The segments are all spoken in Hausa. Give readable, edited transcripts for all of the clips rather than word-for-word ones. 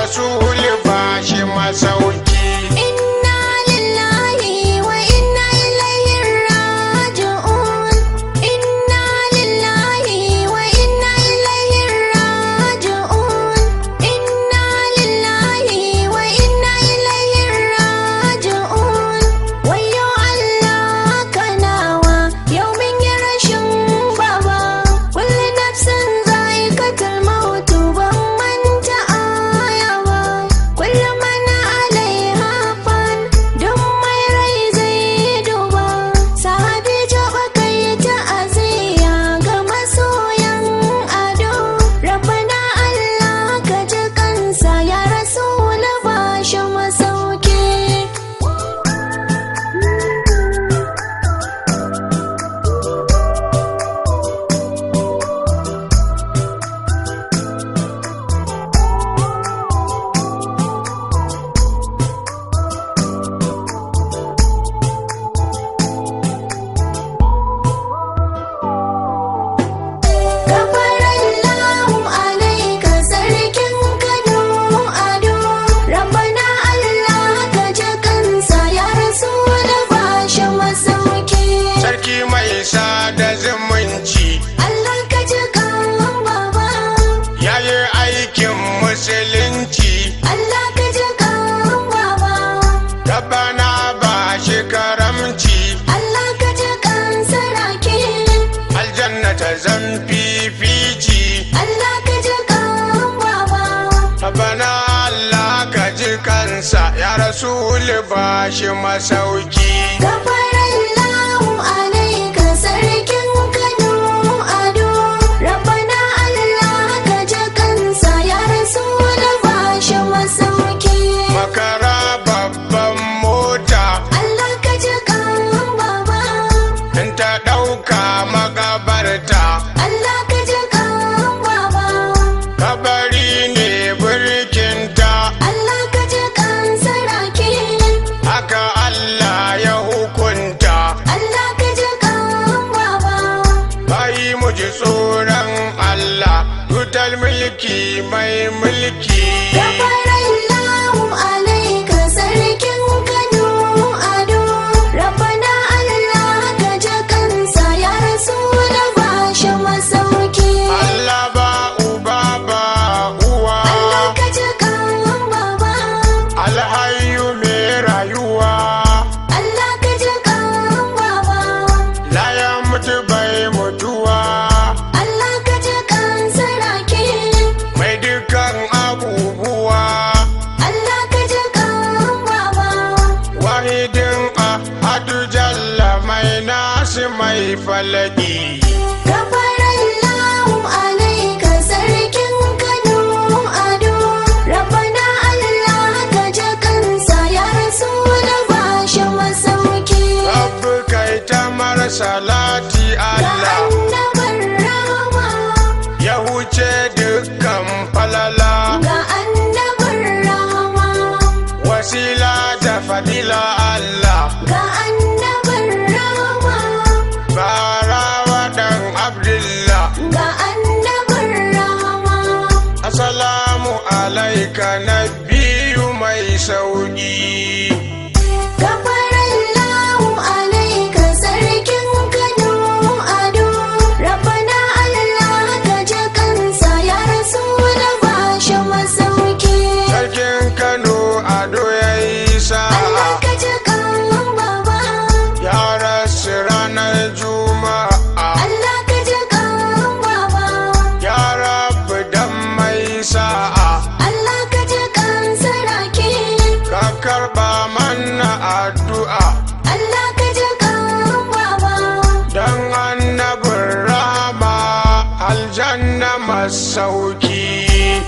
rasul ba shi masauki. Zan fifici Allah ka ji kan baba, bana Allah ka ji kansa ya rasul ba shi masauki. gafarallahu alaika sarkin Kano Ado, rabbana Allah ka ji kansa ya rasul ba shi masauki. Makara babban mota Allah ka ji kan baba, in ta ɗauka magabarta, Allah ka ji kan baba, kabari ne birkinta, Allah ka ji kan saraki, haka Allah ya hukunta. Allah ka ji kan baba, Bayi mu ji tsoron Allah, tutal mulki mai mulki. gafarallahu alaika sarkin Kano Ado, rabbana Allah ka ji kansa ya rasul ba shi masauki. Allah ba uba ba uwa, Allah ka ji kan baba, alhayu mai rayuwa, Allah ka ji kan baba, la ya mutu bai mutuwa, Allah ka ji kan saraki, mai dukan abubuwa, Allah ka ji kan baba, wahidin ahadu jalla mai nasi mai falaki. gafarallahu alaika sarkin Kano Ado, rabbana Allah ka ji kansa ya rasul ba shi masauki. Rabbi kai ta mara salati Ga Allah, annabar rahama, ya huce dukkan falala, ga annabar rahama, wasila da fadila Allah, ga annabar rahama, barawa dan Abdullah. ga annabar rahama. Assalamu alaika nabiyu mai sauki. gafarallahu alaika sarkin Kano Ado, rabbana Allah ka ji kansa ya rasul ba shi masauki. Sarkin Kano Ado ya yi Allah sa'a, ka ji kan baba, ya rasu ranar Juma'a, Allah ka ji kan baba, ya rabu dan mai sa'a, Allah ka ji kan saraki, ka karba mana addu'a, Allah ka ji kan baba, dan annabin rahama aljanna masauki.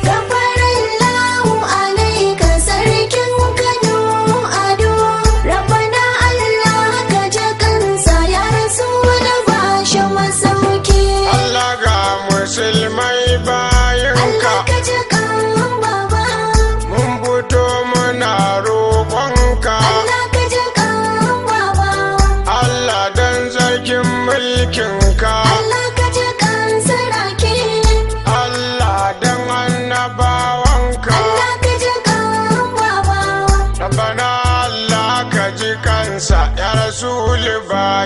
gafarallahu alaika sarkin Kano Ado, rabbana Allah ka ji kansa ya rasul ba shi masauki. Allah ga musulmai bayanka, Allah ka ji kan baba, mun fito muna roƙonka, Allah ka ji kan baba, Allah dan sarkin mulkinka, Allah ka ji kan saraki, Allah dan annaba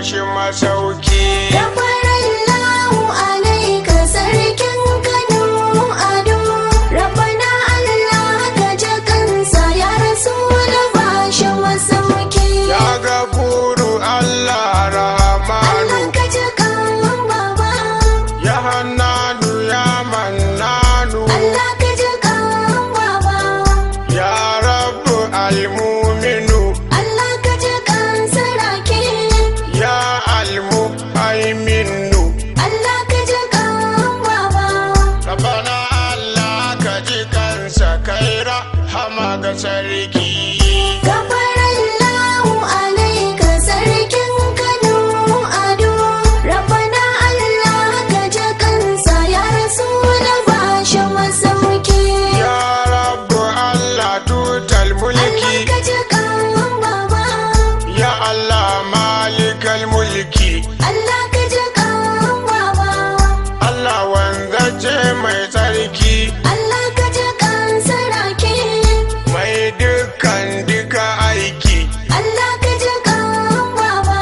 shi masauki. Gafarallahu alaika sarkin Kano Ado, Rabbana Allah ka ji kansa ya Rasul ba shi masauki. Ya Gafuru Allah Rahmanu, Allah ka ji kan baba, ya Hannanu ya Mannanu, Allah ka ji kan baba, ya Rabbu Al-Muminu, Allah ka ji kan saraki, ya Al-Muhaiminu. Allah ka ji kan baba. Rabbana Allah ka ji kansa kai rahama ga sarki. Gafarallahu alaika sarkin Kano Ado, Rabbana Allah ka ji kansa ya Rasul ba shi masauki. Ya Rabbu Allah tutal Allah mulki, ka ji kan baba, ya Allah malikal mulki, Allah ka ji kan baba, Allah wanzace mai tsarki, Allah ka ji kan saraki, mai dukkan duka aiki. Allah ka ji kan baba.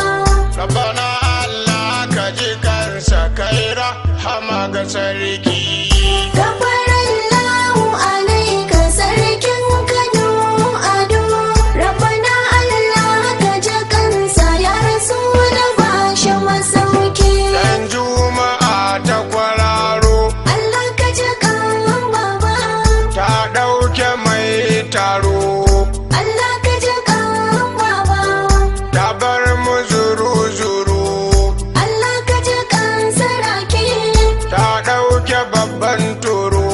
Rabbana Allah ka ji kansa kai rahama ga sarki. Gafarallahu alaika sarkin Kano Ado, Rabbana Allah ka ji kansa ya Rasul ba shi masauki. Dan Juma'a ta kwararo, Allah ka ji kan baba, ta ɗauke mai taro, Allah ka ji kan baba, ta bar mu zuru-zuru, Allah ka ji kan saraki, ta ɗauke babban toro.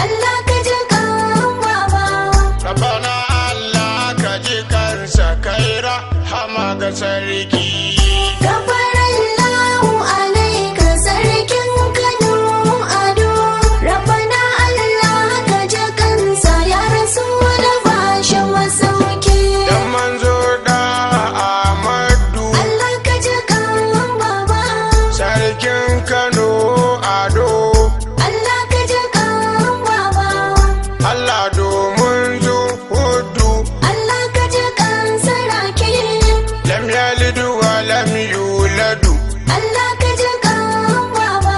Allah ka ji kan baba. Rabbana Allah ka ji kansa kai rahama ga sarki. Gafarallahu alaika sarkin Kano Ado, Rabbana Allah ka ji kansa ya Rasul ba shi masauki. Dan manzo da Ahmadu, Allah ka ji kan baba, sarkin Kano Ado, Allah ka ji kan baba, Allah domin zuhudu, Allah ka ji kan saraki, lam yalid wa lam yuladu. Allah ka ji kan baba.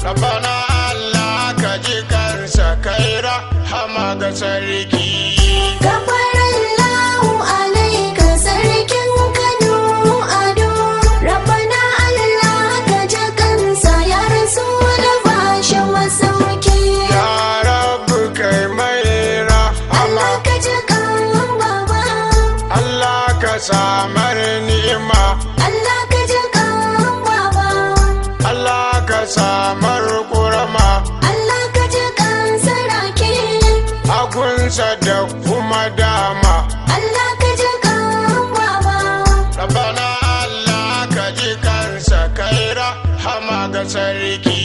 Rabbana Allah ka ji kansa kai rahama ga sarki. Gafarallahu alaika sarkin Kano Ado, Rabbana Allah ka ji kansa ya Rasul ba shi masauki. Ya Rabbu kai mai rahama, Allah ka ji kan baba, Allah ka samar ni'ima, Allah ka ji kan baba, Allah ka samar kurama, Allah ka ji kan saraki, hagunsa da kuma dama. Allah ka ji kan baba. Rabbana Allah ka ji kansa kai rahama ga sarki.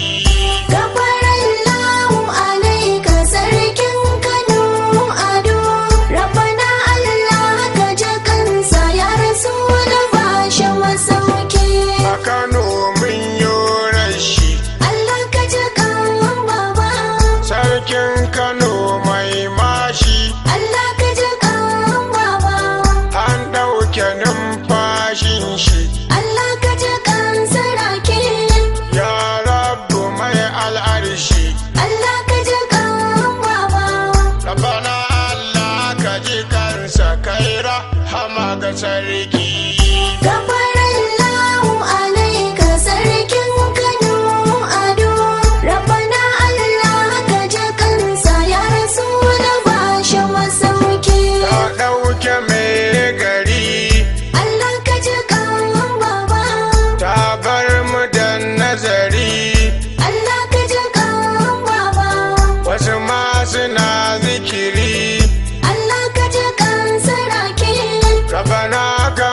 Gafarallahu alaika sarkin Kano Ado, Rabbana Allah ka ji kansa ya Rasul ba shi masauki. A Kano mun yi rashi, Allah ka ji kan baba, sarkin Kano mai mashi, Allah ka ji kan baba, an ɗauke numfashin shi. Allah ka ji kan saraki, Ya Rabbu mai al'arshi, Allah ka ji kan baba. Rabbana Allah ka ji kansa kai rahama ga sarki. Gafarallahu alaika sarkin Kano Ado, Rabbana Allah ka ji kansa ya Rasul ba shi masauki. Ta ɗauke mai gari, Allah ka ji kan baba, ta bar mu da nazari, Allah ka ji kan baba, wasu ma suna zikiri. Allah ka ji kan saraki, Rabbana ka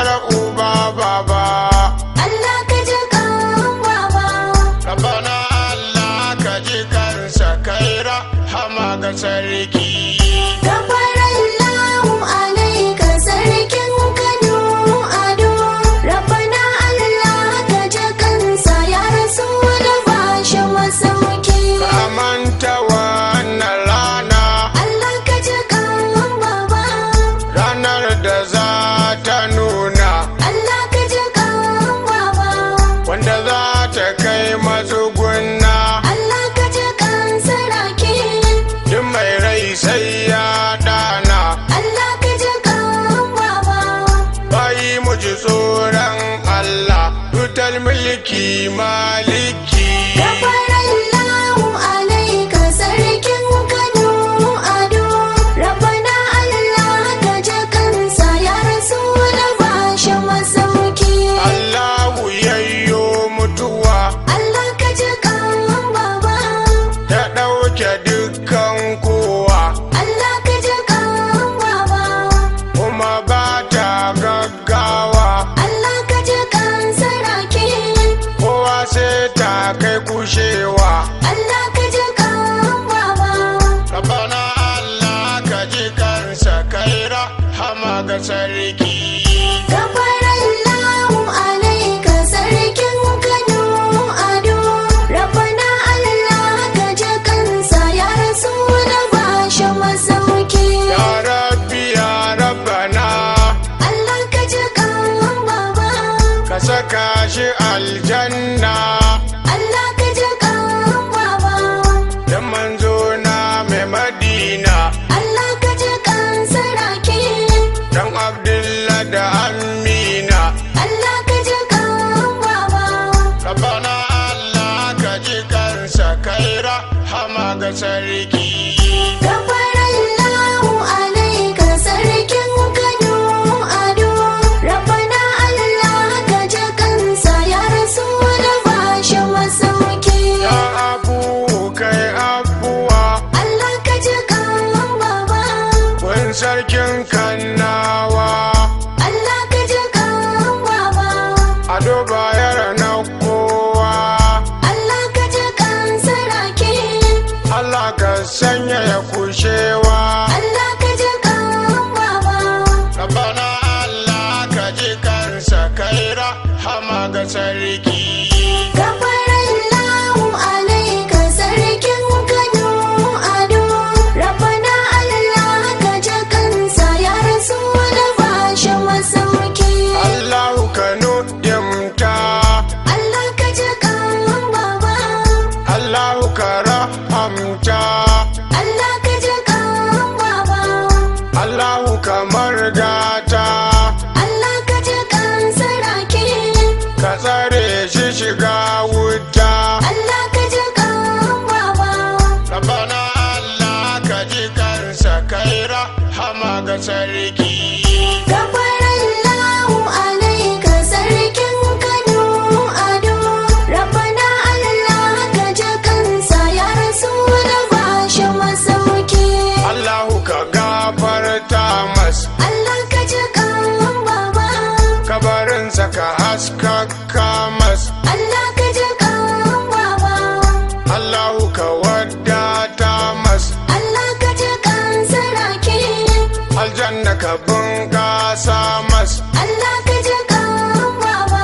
ƙara uba baba. Allah ka ji kan baba. Rabbana Allah ka ji kansa kai rahama ga sarki. Gafarallahu alaika sarkin Kano Ado. Rabbana Allah ka ji kansa ya Rasul ba shi masauki. Ka manta wannan rana, Allah ka ji kan baba. ranar da za ta nuna Allah ka ji kan baba. wanda za ta kai matsugunna. Allah ka ji kan saraki. Duk mai rai sai ya dana. Allah ka ji kan baba. Bayi mu ji tsoron Allah, tutal mulki maliki. Gafarallahu alaika sarkin Kano Ado. Rabbana Allah ka ji kansa ya Rasul ba shi masauki. Allahu yayyo mutuwa Allah ka ji kan baba. ta ɗauke dukkan kowa, Allah ka ji kan baba. kuma ba ta gaggawa. Allah ka ji kan saraki. Kowa sai ta kai kushewa. Allah ka ji kan baba. Rabbana Allah ka ji kansa kai rahama ga sarki. Gafarallahu alaika sarkin Kano Ado. Rabbana Allah ka ji kansa ya Rasul ba shi masauki. Ya Rabbi ya Rabbana, Allah ka ji kan baba. ka saka shi aljanna. Allah ka ji kan baba. Dan manzo na mai Madina, Allah ka ji kan saraki. dan Abdullah da Amina. Allah ka ji kan baba. Rabbana Allah ka ji kansa kai rahama ga sarki. Gafarallahu alaika sarkin Kano Ado. Rabbana Allah ka ji kansa ya Rasul ba shi masauki. Ya abu kai abuwa, Allah ka ji kan baba. kun sarkin kannawa. Allah ka ji kan baba. Ado bayar na kowa, Allah ka ji kan saraki. Allah ka sanya ya kushewa. Allah ka ji kan baba. Rabbana Allah ka ji kansa kai rahama ga sarki. Gafarallahu alaika sarkin Kano Ado. Rabbana Allah ka ji kansa ya Rasul ba shi masauki. Allahu ka nudimta, Allah ka ji kan baba. Allahu ka rahamta, Allah ka ji kan baba. Allahu ka margata, Allah ka ji kan saraki. ka tsare shi shiga wuta. Allah ka ji kan baba. Rabbana Allah ka ji kansa kai rahama ga sarki. Gafarallahu alaika sarkin Kano Ado. Rabbana Allah ka ji kansa ya Rasul ba shi masauki. Allahu ka gafarta mas, Allah ka ji kan baba. kabarinsa ka haskaka mas. Allah ka ji kan baba. Allahu ka wadata mas, Allah ka ji kan saraki. aljanna ka bunƙasa mas. Allah ka ji kan baba.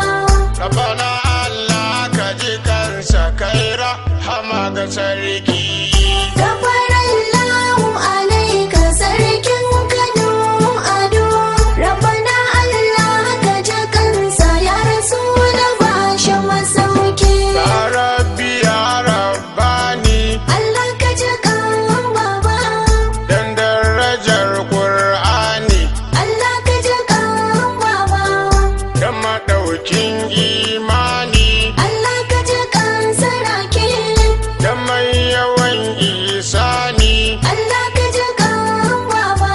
Rabbana Allah ka ji kansa kai rahama ga sarki. Gafarallahu alaika sarkin Kano Ado. Rabbana Allah ka ji kansa ya Rasul ba shi masauki. Ya Rabbi ya Rabbani, Allah ka ji kan baba. dan darajar Qur'ani, Allah ka ji kan baba. dan madaukin imani, Allah ka ji kan saraki. dan mai yawan isani. Allah ka ji kan baba.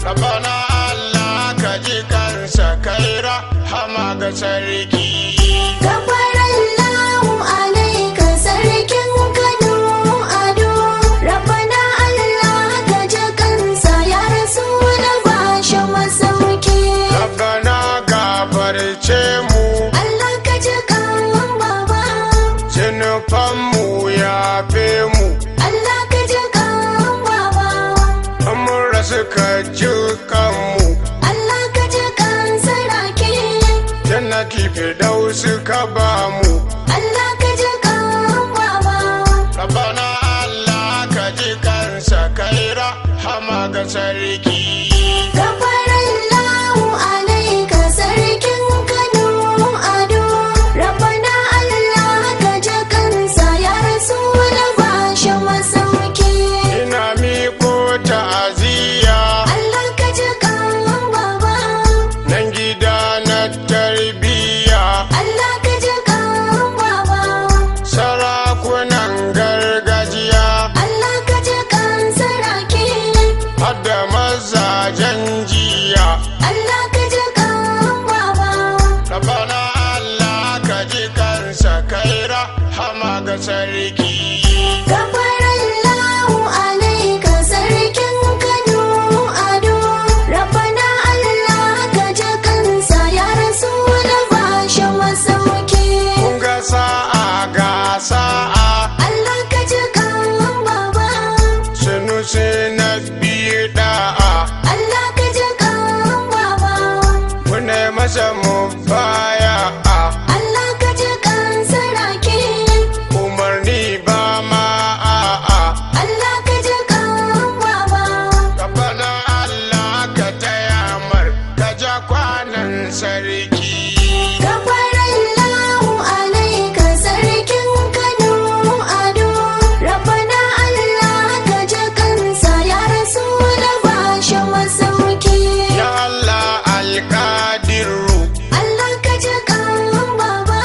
Rabbana Allah ka ji kansa kai rahama ga sarki. Gafarallahu alaika sarkin Kano Ado. Rabbana Allah ka ji kansa ya Rasul ba shi masauki. Rabbana gafarce mu, Allah ka ji kan baba. zunubanmu yafe mu, Allah ka ji kan baba. mun rasu ka ji kanmu, Allah ka ji kan saraki. jannati firdausi ka ba mu. Allah ka ji kan baba. Rabbana Allah ka ji kansa kai rahama ga sarki. Gafarallahu alaika sarkin Kano Ado. Rabbana Allah ka ji kansa ya Rasul bashi masauki. Ina miƙo ta'aziyya Allah ka ji kan baba. nan gida na tarbiyya, Allah ka ji kan baba. sarakunan gargajiya Allah ka ji kan saraki. hadda mazajen jiya. Allah ka ji kan baba. Rabbana Allah ka ji kansa kai rahama ga sarki. Gafarallahu alaika sarkin Kano Ado. Rabbana Allah ka ji kansa ya Rasul bashi masauki. Kun ga sa'a ga sa'a, Allah ka ji kan baba. sunusi na biyu da'a, Allah ka ji kan baba. mune masa mu baya'a, Allah ka ji kan saraki. umarni ba ma a'a. Allah ka ji kan baba. Rabbana Allah ka taya mar ka ja kwanan sarki. Gafarallahu alaika sarkin Kano Ado. Rabbana Allah ka ji kansa ya Rasul bashi masauki. Ya Allah alƙadiru, Allah ka ji kan baba.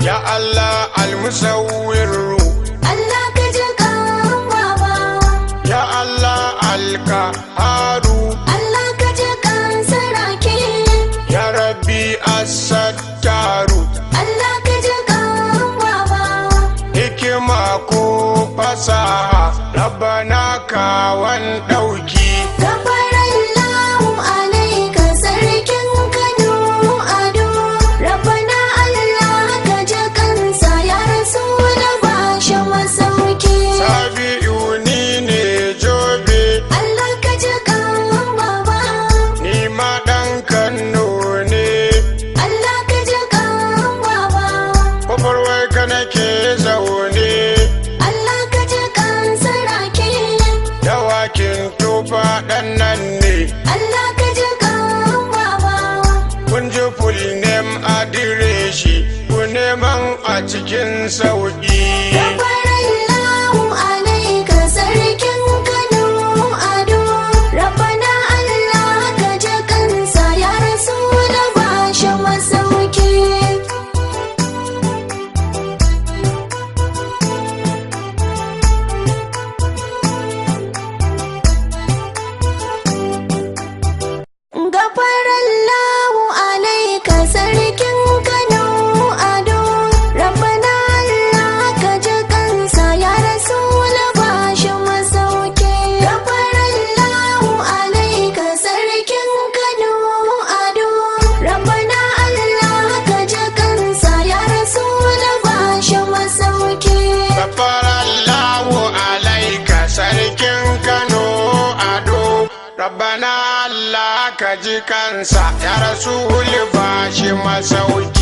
ya Allah almusawwiru, Allah ka ji kan baba. ya Allah alƙaharu, Allah ka ji kan saraki. ya Rabbi as-sattaru. Allah ka ji kan baba. Hikima ko fasaha Rabbana kawan ɗauki. Gafarallahu alaika sarkin Kano Ado. Rabbana Allah ka ji kansa ya Rasul bashi masauki. Sabi'u ni ne Jobe, Allah ka ji kan baba. ni ma ɗan Kano ne, Allah ka ji kan baba. kwafarwai ka nake zaune, Allah ka ji kan saraki. dawakin tufa ɗan nan ne, Allah ka ji kan baba. kun ji full name adireshi, ku neman a cikin sauƙi. Gafarallahu alaika sarkin Kano Ado. Rabbana Allah ka ji kansa ya Rasul bashi masauki. Gafarallahu alaika sarkin Kano Ado. Rabbana Allah ka ji kansa ya Rasul bashi masauki. Gafarallahu alaika sarkin Kano Ado. Rabbana Allah ka ji kansa ya Rasul bashi masauki. Gafarallahu alaika sarkin Kano Ado. Rabbana Allah ka ji kansa ya Rasul bashi masauki.